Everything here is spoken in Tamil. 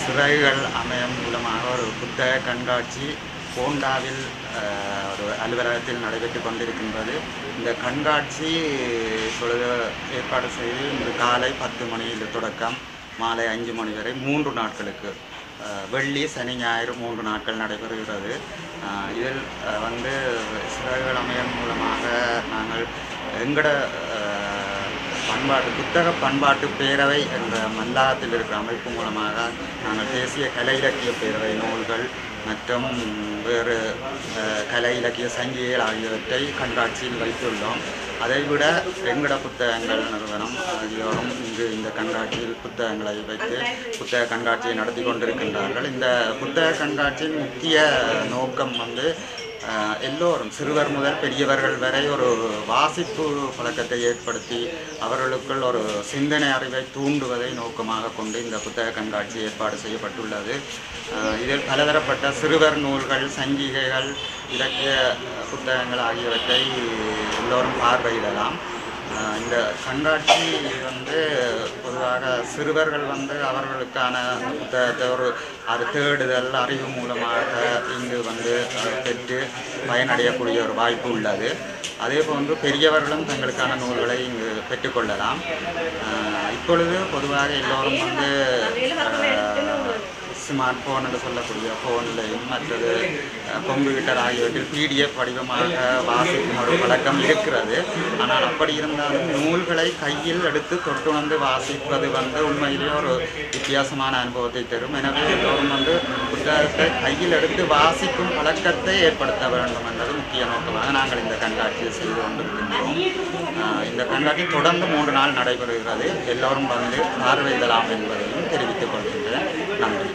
சிறகுகள் அமையம் மூலமாக ஒரு புத்தக கண்காட்சி போண்டாவில் ஒரு அலுவலகத்தில் நடைபெற்று கொண்டிருக்கின்றது. இந்த கண்காட்சி இப்பொழுது ஏற்பாடு செய்து இன்று காலை 10 மணியில் தொடக்கம் மாலை 5 மணி வரை 3 நாட்களுக்கு வெள்ளி சனி ஞாயிறு 3 நாட்கள் நடைபெறுகிறது. இதில் சிறகுகள் அமையம் மூலமாக நாங்கள் எங்கட புத்தக பண்பாட்டு பேரவை என்ற மல்லாகத்தில் இருக்கிற அமைப்பு மூலமாக நாங்கள் தேசிய கலை இலக்கிய பேரவை நூல்கள் மற்றும் வேறு கலை இலக்கிய சஞ்சிகைகள் ஆகியவற்றை கண்காட்சியில் வைத்துள்ளோம். அதைவிட எங்கட புத்தகங்கள் நிறுவனம் ஆகியோரும் இங்கு இந்த கண்காட்சியில் புத்தகங்களை வைத்து புத்தக கண்காட்சியை நடத்தி கொண்டிருக்கின்றார்கள். இந்த புத்தக கண்காட்சியின் முக்கிய நோக்கம் எல்லோரும் சிறுவர் முதல் பெரியவர்கள் வரை ஒரு வாசிப்பு பழக்கத்தை ஏற்படுத்தி அவர்களுக்குள் ஒரு சிந்தனை அறிவை தூண்டுவதை நோக்கமாக கொண்டு இந்த புத்தக கண்காட்சி ஏற்பாடு செய்யப்பட்டுள்ளது. இதில் பலதரப்பட்ட சிறுவர் நூல்கள், சஞ்சிகைகள், இலக்கிய புத்தகங்கள் ஆகியவற்றை எல்லோரும் பார்வையிடலாம். இந்த கண்காட்சி பொதுவாக சிறுவர்கள் அவர்களுக்கான புத்தகத்தை ஒரு தேடுதல் அறிவு மூலமாக இங்கு பெற்று பயனடையக்கூடிய ஒரு வாய்ப்பு உள்ளது. அதே போன்று பெரியவர்களும் தங்களுக்கான நூல்களை இங்கு பெற்றுக்கொள்ளலாம். இப்பொழுது பொதுவாக எல்லோரும் ஸ்மார்ட் ஃபோன் என்று சொல்லக்கூடிய ஃபோன்லையும் மற்றது கம்ப்யூட்டர் ஆகியவற்றில் PDF வடிவமாக வாசிக்கும் ஒரு பழக்கம் இருக்கிறது. ஆனால் அப்படி இருந்தாலும் நூல்களை கையில் எடுத்து தொட்டுணர்ந்து வாசிப்பது உண்மையிலேயே ஒரு வித்தியாசமான அனுபவத்தை தரும். எனவே எல்லோரும் புத்தகத்தை கையில் எடுத்து வாசிக்கும் பழக்கத்தை ஏற்படுத்த வேண்டும் என்பது முக்கிய நோக்கமாக நாங்கள் இந்த கண்காட்சியை செய்து கொண்டிருக்கின்றோம். இந்த கண்காட்சி தொடர்ந்து 3 நாள் நடைபெறுகிறது. எல்லோரும் பார்வையிடலாம் என்பதையும் தெரிவித்துக் கொள்கின்றேன். நன்றி.